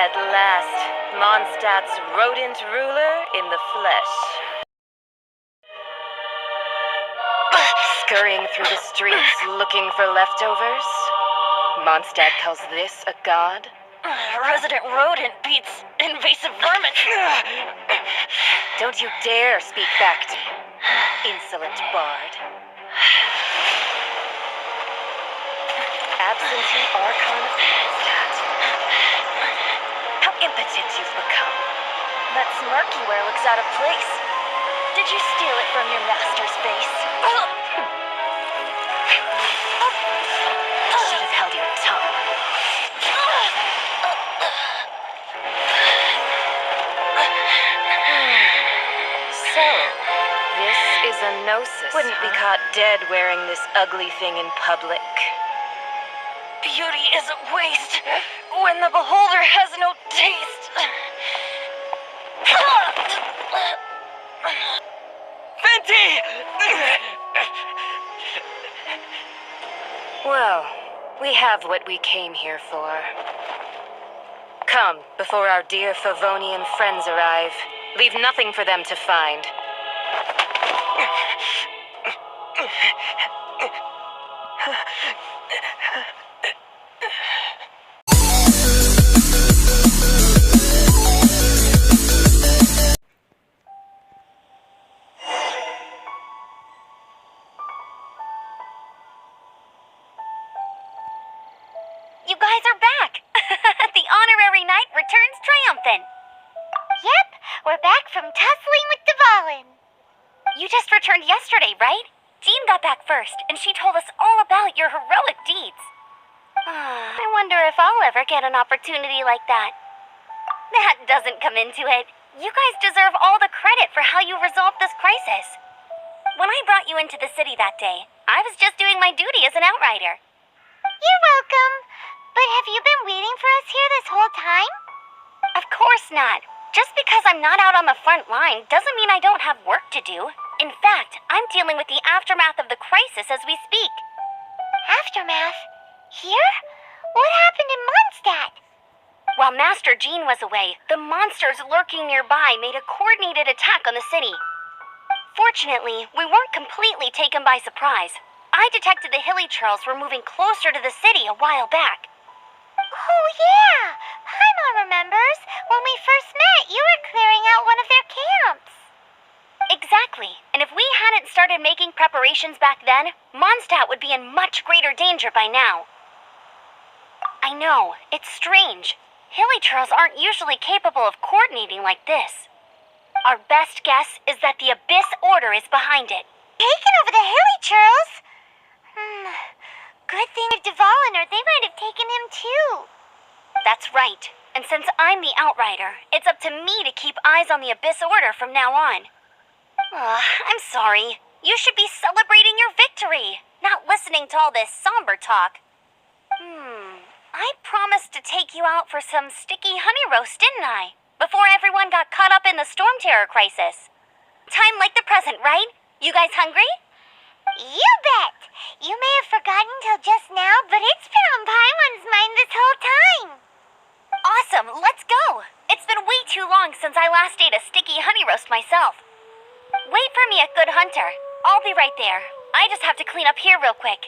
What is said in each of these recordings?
At last, Mondstadt's rodent ruler in the flesh. Scurrying through the streets looking for leftovers? Mondstadt calls this a god? Resident rodent beats invasive vermin. Don't you dare speak back to insolent bard. Absentee Archon of Mondstadt. How impotent you've become. That smirky wear looks out of place. Did you steal it from your master's face? Should have held your tongue. So, this is a gnosis. Wouldn't be caught dead wearing this ugly thing in public. Beauty is a waste when the beholder has no taste. Fenty! Well, we have what we came here for. Come, before our dear Favonian friends arrive. Leave nothing for them to find. You guys are back! The honorary knight returns triumphant. Yep, we're back from tussling with Dvalin. You just returned yesterday, right? Jean got back first, and she told us all about your heroic deeds. I wonder if I'll ever get an opportunity like that. That doesn't come into it. You guys deserve all the credit for how you resolved this crisis. When I brought you into the city that day, I was just doing my duty as an outrider. You're welcome. But have you been waiting for us here this whole time? Of course not. Just because I'm not out on the front line doesn't mean I don't have work to do. In fact, I'm dealing with the aftermath of the crisis as we speak. Aftermath? Here? What happened in Mondstadt? While Master Jean was away, the monsters lurking nearby made a coordinated attack on the city. Fortunately, we weren't completely taken by surprise. I detected the Hilly Churls were moving closer to the city a while back. Oh yeah! Paimon remembers. When we first met, you were clearing out one of their camps. Exactly. And if we hadn't started making preparations back then, Mondstadt would be in much greater danger by now. I know, it's strange. Hilly Churls aren't usually capable of coordinating like this. Our best guess is that the Abyss Order is behind it. Taken over the Hilly Churls? Good thing with Dvalin, or they might have taken him too. That's right. And since I'm the outrider, it's up to me to keep eyes on the Abyss Order from now on. I'm sorry. You should be celebrating your victory, not listening to all this somber talk. I promised to take you out for some sticky honey roast, didn't I? Before everyone got caught up in the storm terror crisis. Time like the present, right? You guys hungry? You bet! You may have forgotten till just now, but it's been on Paimon's mind this whole time. Awesome, let's go! It's been way too long since I last ate a sticky honey roast myself. Wait for me at Good Hunter. I'll be right there. I just have to clean up here real quick.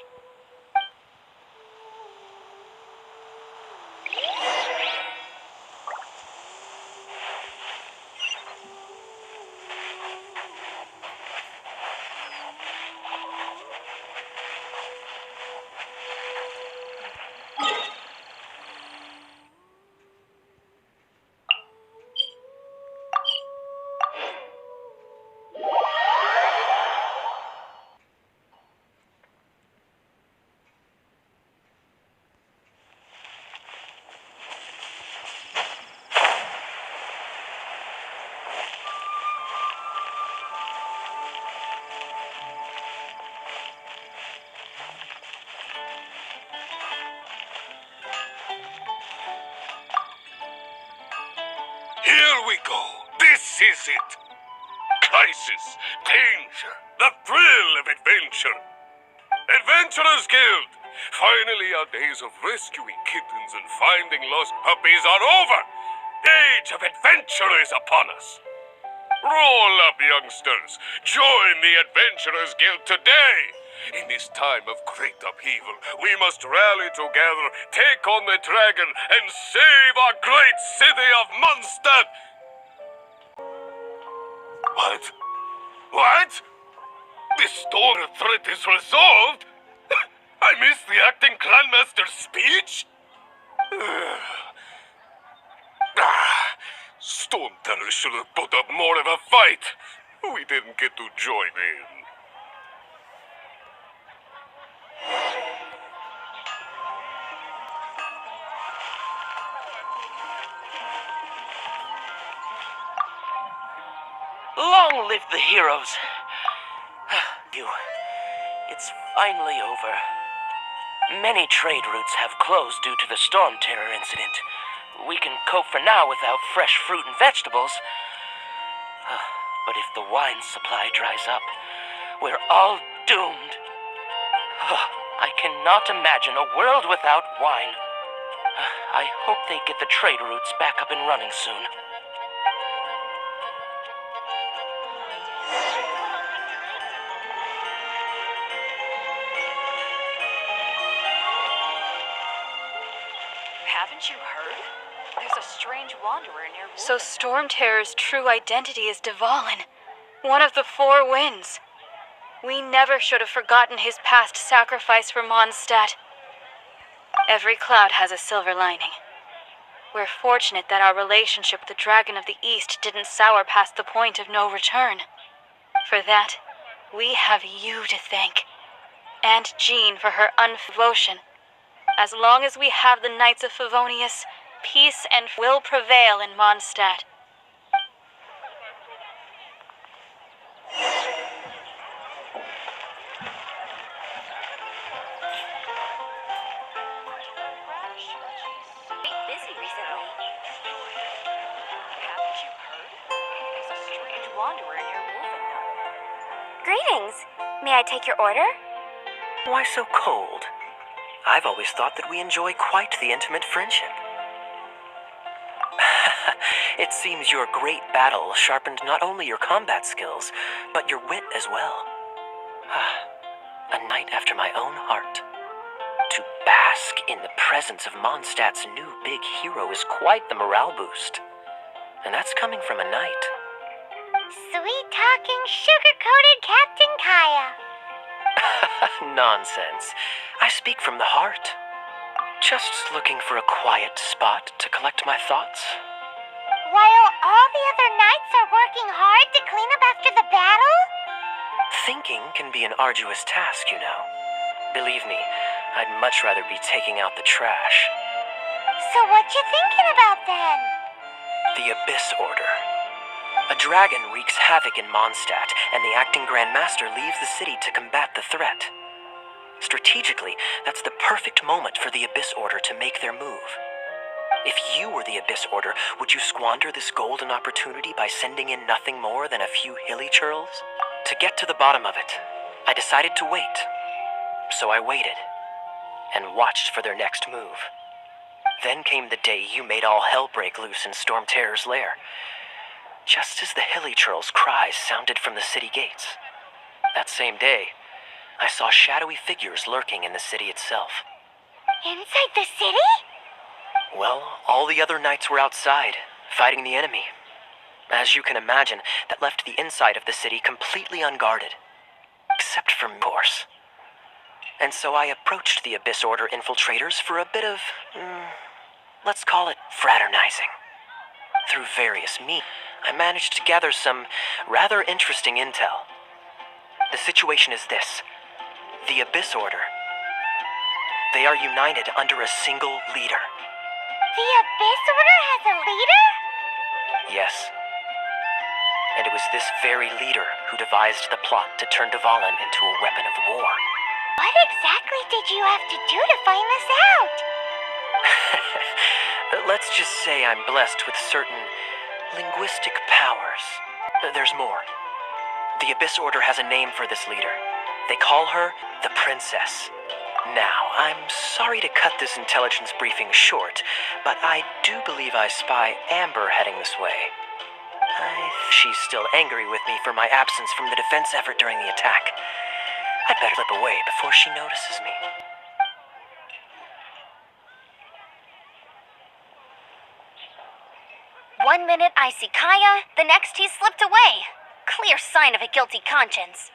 Here we go. This is it. Crisis, danger, the thrill of adventure. Adventurers Guild. Finally, our days of rescuing kittens and finding lost puppies are over. age of adventure is upon us. Roll up, youngsters. Join the Adventurers Guild today. In this time of great upheaval, we must rally together, take on the dragon, and save our great city of Mondstadt. What? What? The storm threat is resolved? I missed the acting clanmaster's speech? Stormterror should have put up more of a fight. We didn't get to join in. Long live the heroes. It's finally over. Many trade routes have closed due to the storm terror incident. We can cope for now without fresh fruit and vegetables. But if the wine supply dries up, we're all doomed. I cannot imagine a world without wine. I hope they get the trade routes back up and running soon. Haven't you heard? There's a strange wanderer near Wolfen. So Storm Terror's true identity is Dvalin, one of the Four Winds. We never should have forgotten his past sacrifice for Mondstadt. Every cloud has a silver lining. We're fortunate that our relationship with the Dragon of the East didn't sour past the point of no return. For that, we have you to thank. And Jean for her devotion. As long as we have the Knights of Favonius, peace and will prevail in Mondstadt. Busy recently. Haven't you heard? There's a strange wanderer near Wolfen. Greetings. May I take your order? Why so cold? I've always thought that we enjoy quite the intimate friendship. It seems your great battle sharpened not only your combat skills, but your wit as well. A knight after my own heart. To bask in the presence of Mondstadt's new big hero is quite the morale boost. And that's coming from a knight. Sweet-talking, sugar-coated Captain Kaya. Nonsense. I speak from the heart. Just looking for a quiet spot to collect my thoughts. While all the other knights are working hard to clean up after the battle? Thinking can be an arduous task, you know. Believe me, I'd much rather be taking out the trash. So what you thinking about then? The Abyss Order. A dragon wreaks havoc in Mondstadt, and the acting Grand Master leaves the city to combat the threat. Strategically, that's the perfect moment for the Abyss Order to make their move. If you were the Abyss Order, would you squander this golden opportunity by sending in nothing more than a few hilly churls? To get to the bottom of it, I decided to wait. So I waited, and watched for their next move. Then came the day you made all hell break loose in Storm Terror's lair. Just as the hilly churls' cries sounded from the city gates. That same day, I saw shadowy figures lurking in the city itself. Inside the city? Well, all the other knights were outside, fighting the enemy. As you can imagine, that left the inside of the city completely unguarded. Except for me, of course. And so I approached the Abyss Order infiltrators for a bit of, let's call it fraternizing. Through various means, I managed to gather some rather interesting intel. The situation is this. The Abyss Order. They are united under a single leader. The Abyss Order has a leader? Yes. And it was this very leader who devised the plot to turn Dvalin into a weapon of war. What exactly did you have to do to find this out? Let's just say I'm blessed with certain linguistic powers. There's more. The Abyss Order has a name for this leader. They call her the Princess. Now, I'm sorry to cut this intelligence briefing short, but I do believe I spy Amber heading this way. She's still angry with me for my absence from the defense effort during the attack. I'd better slip away before she notices me. One minute I see Kaya, the next he's slipped away. Clear sign of a guilty conscience.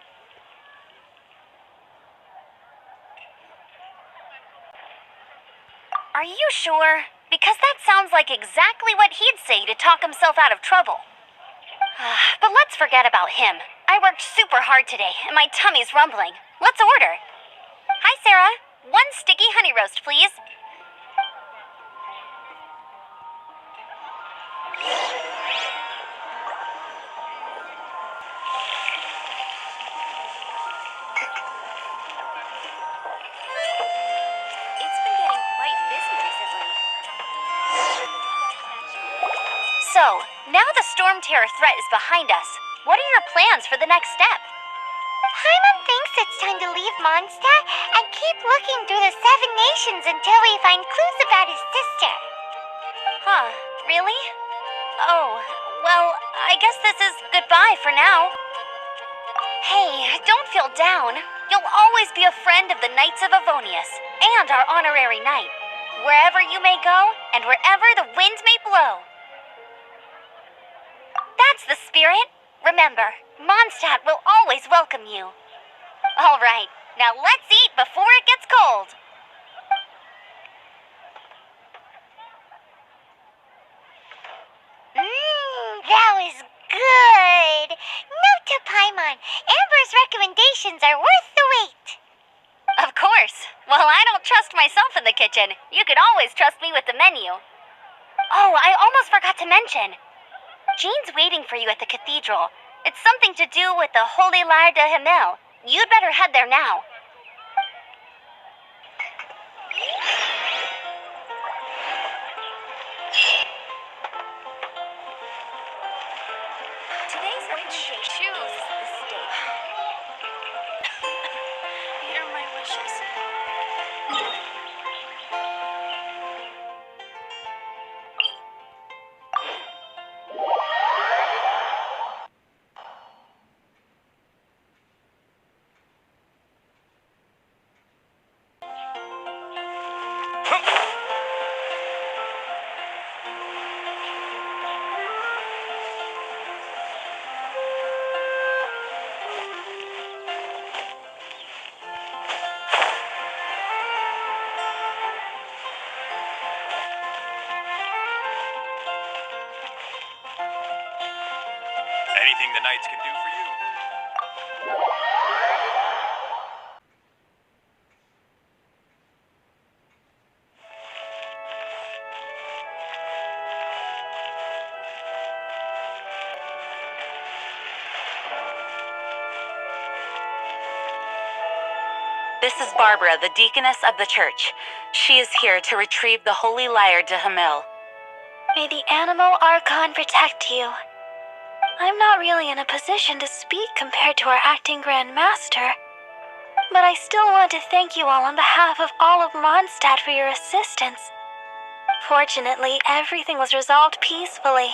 Are you sure? Because that sounds like exactly what he'd say to talk himself out of trouble. But let's forget about him. I worked super hard today, and my tummy's rumbling. Let's order. Hi, Sarah. 1 sticky honey roast, please. It's been getting quite busy recently. So, now the storm terror threat is behind us. What are your plans for the next step? Paimon thinks it's time to leave Mondstadt and keep looking through the 7 nations until we find clues about his sister. Huh, really? Oh, well, I guess this is goodbye for now. Hey, don't feel down. You'll always be a friend of the Knights of Avonius and our honorary knight. Wherever you may go and wherever the wind may blow. That's the spirit. Remember, Mondstadt will always welcome you. All right, now let's eat before it gets cold. That was good. Note to Paimon, Amber's recommendations are worth the wait. Of course. Well, I don't trust myself in the kitchen. You could always trust me with the menu. Oh, I almost forgot to mention. Jean's waiting for you at the cathedral. It's something to do with the Holy Lyre de Himmel. You'd better head there now. Today's Wednesday. Choose the steak. Here are my wishes. Anything the Knights can do for you? This is Barbara, the deaconess of the church. She is here to retrieve the Holy Lyre de Himmel. May the animal Archon protect you. I'm not really in a position to speak compared to our acting Grand Master, but I still want to thank you all on behalf of all of Mondstadt for your assistance. Fortunately, everything was resolved peacefully.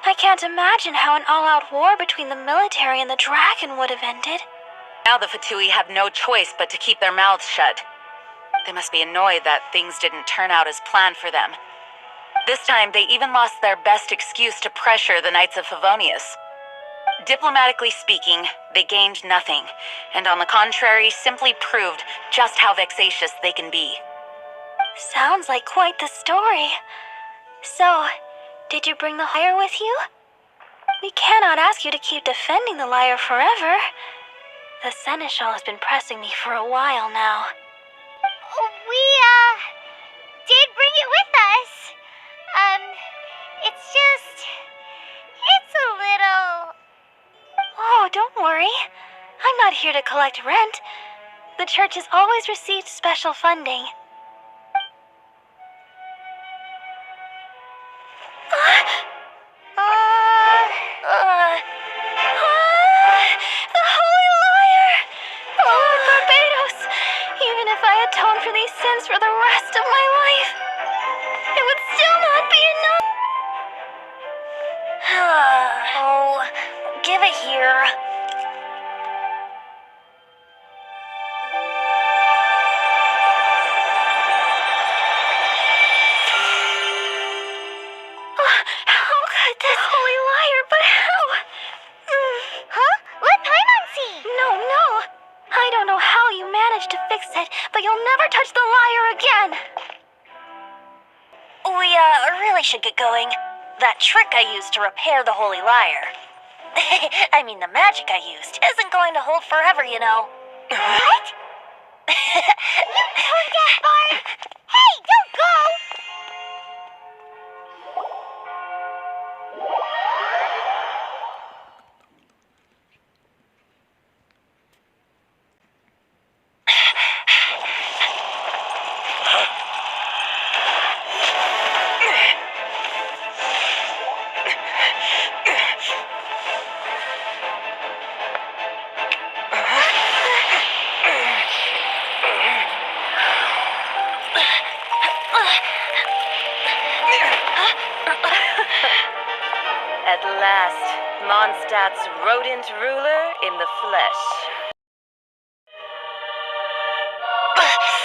I can't imagine how an all-out war between the military and the dragon would have ended. Now the Fatui have no choice but to keep their mouths shut. They must be annoyed that things didn't turn out as planned for them. This time, they even lost their best excuse to pressure the Knights of Favonius. Diplomatically speaking, they gained nothing, and on the contrary, simply proved just how vexatious they can be. Sounds like quite the story. So, did you bring the lyre with you? We cannot ask you to keep defending the lyre forever. The Seneschal has been pressing me for a while now. We, did bring it with us. It's a little... Oh, don't worry. I'm not here to collect rent. The church has always received special funding. The Holy Lyre! Oh, Barbados! Even if I this for the rest of my life, it would still not be enough. Oh, give it here. How could this holy liar, but how? Huh? Let Paimon see! No. I don't know how you managed to fix it, but you'll never touch the liar again. We, really should get going. That trick I used to repair the holy liar. I mean, the magic I used isn't going to hold forever, you know. What? You tone-deaf bard! Hey, don't go! At last, Mondstadt's rodent ruler in the flesh.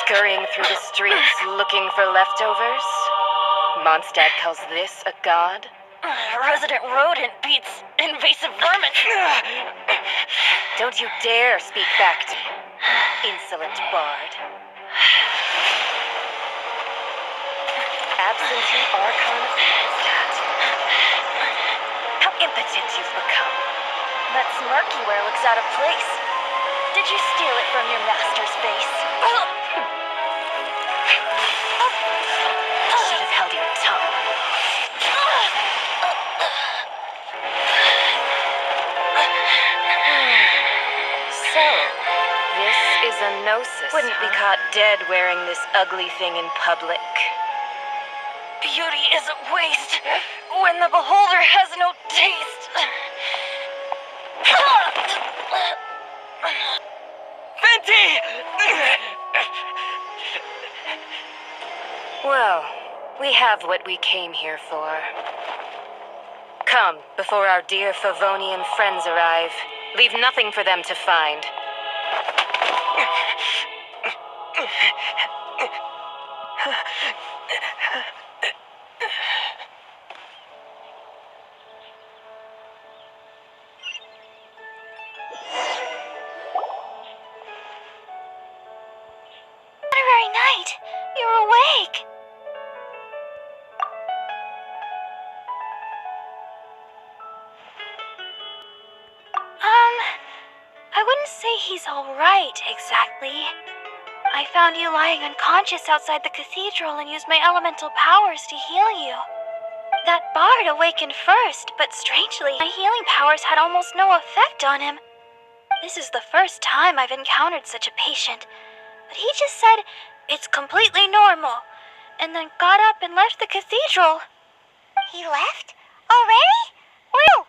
Scurrying through the streets looking for leftovers? Mondstadt calls this a god? Resident rodent beats invasive vermin. Don't you dare speak back to me, insolent bard. Absentee Archon of Mondstadt. How impotent you've become. That smirky wear looks out of place. Did you steal it from your master's face? Should have held your tongue. So, this is a gnosis. Wouldn't be caught dead wearing this ugly thing in public. Beauty is a waste when the beholder has no taste. Venti! Well, we have what we came here for. Come, before our dear Favonian friends arrive. Leave nothing for them to find. Honorary Knight, you're awake. I wouldn't say he's all right, exactly. I found you lying unconscious outside the cathedral and used my elemental powers to heal you. That bard awakened first, but strangely, my healing powers had almost no effect on him. This is the first time I've encountered such a patient, but he just said it's completely normal, and then got up and left the cathedral. He left? Already? Where?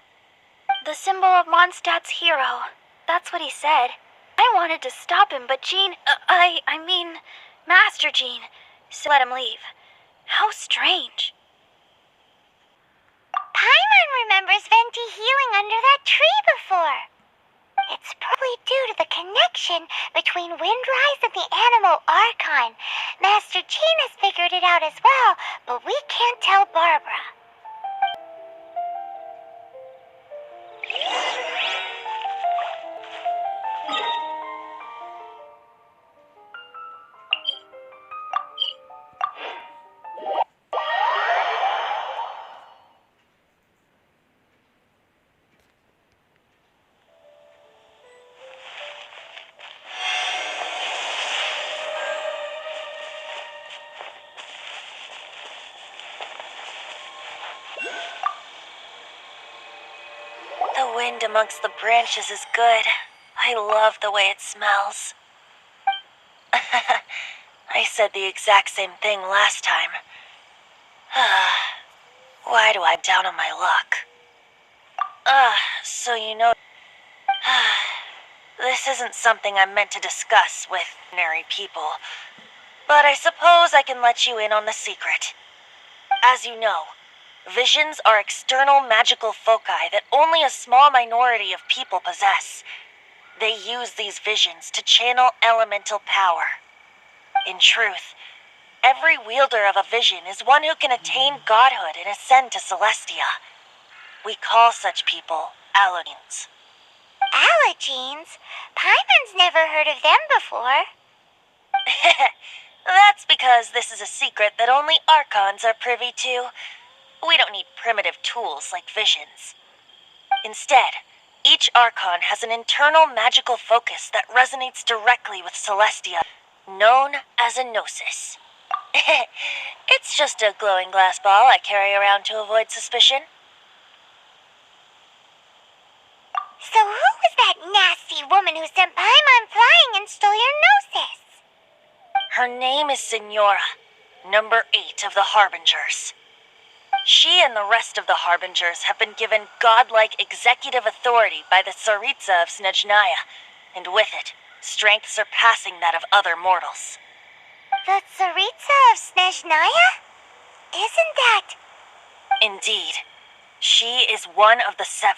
The symbol of Mondstadt's hero. That's what he said. I wanted to stop him, but I mean, Master Jean, so let him leave. How strange. Paimon remembers Venti healing under that tree before. It's probably due to the connection between Windrise and the animal Archon. Master Jean has figured it out as well, but we can't tell Barbara. The wind amongst the branches is good. I love the way it smells. I said the exact same thing last time. Why do I down on my luck? So you know... This isn't something I'm meant to discuss with ordinary people. But I suppose I can let you in on the secret. As you know, visions are external magical foci that only a small minority of people possess. They use these visions to channel elemental power. In truth, every wielder of a vision is one who can attain godhood and ascend to Celestia. We call such people Allogenes. Allergenes? Paimon's never heard of them before. That's because this is a secret that only Archons are privy to. We don't need primitive tools like visions. Instead, each Archon has an internal magical focus that resonates directly with Celestia, known as a gnosis. It's just a glowing glass ball I carry around to avoid suspicion. So who was that nasty woman who sent Paimon flying and stole your gnosis? Her name is Signora, number 8 of the Harbingers. She and the rest of the Harbingers have been given godlike executive authority by the Tsaritsa of Snezhnaya, and with it, strength surpassing that of other mortals. The Tsaritsa of Snezhnaya? Isn't that... Indeed. She is one of the 7,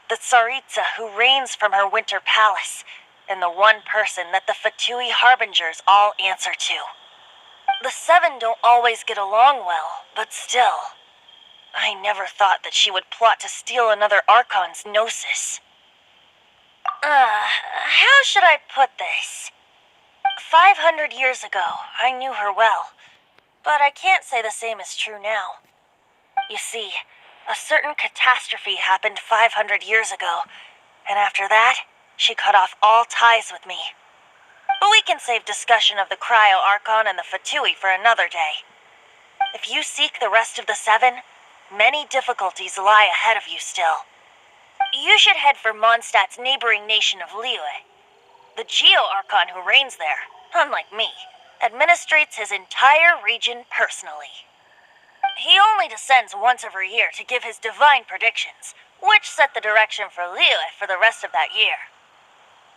the Tsaritsa who reigns from her winter palace, and the one person that the Fatui Harbingers all answer to. The 7 don't always get along well, but still... I never thought that she would plot to steal another Archon's gnosis. How should I put this? 500 years ago, I knew her well, but I can't say the same is true now. You see, a certain catastrophe happened 500 years ago, and after that, she cut off all ties with me. But we can save discussion of the Cryo Archon and the Fatui for another day. If you seek the rest of the 7, many difficulties lie ahead of you still. You should head for Mondstadt's neighboring nation of Liyue. The Geo-Archon who reigns there, unlike me, administrates his entire region personally. He only descends once every year to give his divine predictions, which set the direction for Liyue for the rest of that year.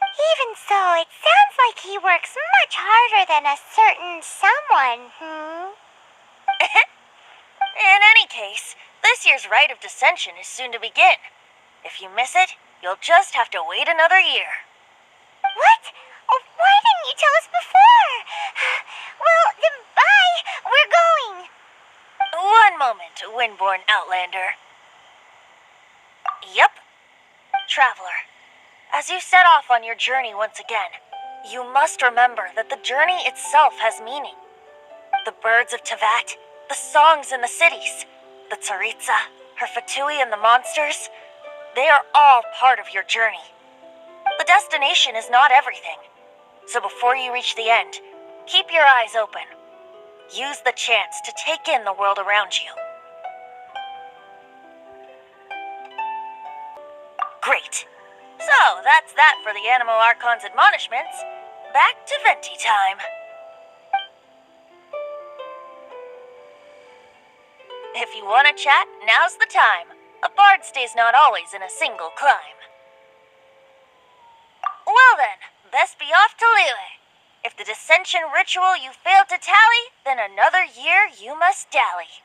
Even so, it sounds like he works much harder than a certain someone, In any case, this year's Rite of Descension is soon to begin. If you miss it, you'll just have to wait another year. What? Oh, why didn't you tell us before? Well, then bye. We're going. One moment, Windborn Outlander. Yep. Traveler, as you set off on your journey once again, you must remember that the journey itself has meaning. The birds of Tevat, the songs in the cities, the Tsaritsa, her Fatui and the monsters, they are all part of your journey. The destination is not everything, so before you reach the end, keep your eyes open. Use the chance to take in the world around you. Great. So, that's that for the Animo Archon's admonishments. Back to Venti time. If you want to chat, now's the time. A bard stays not always in a single climb. Well then, best be off to Liyue. If the dissension ritual you failed to tally, then another year you must dally.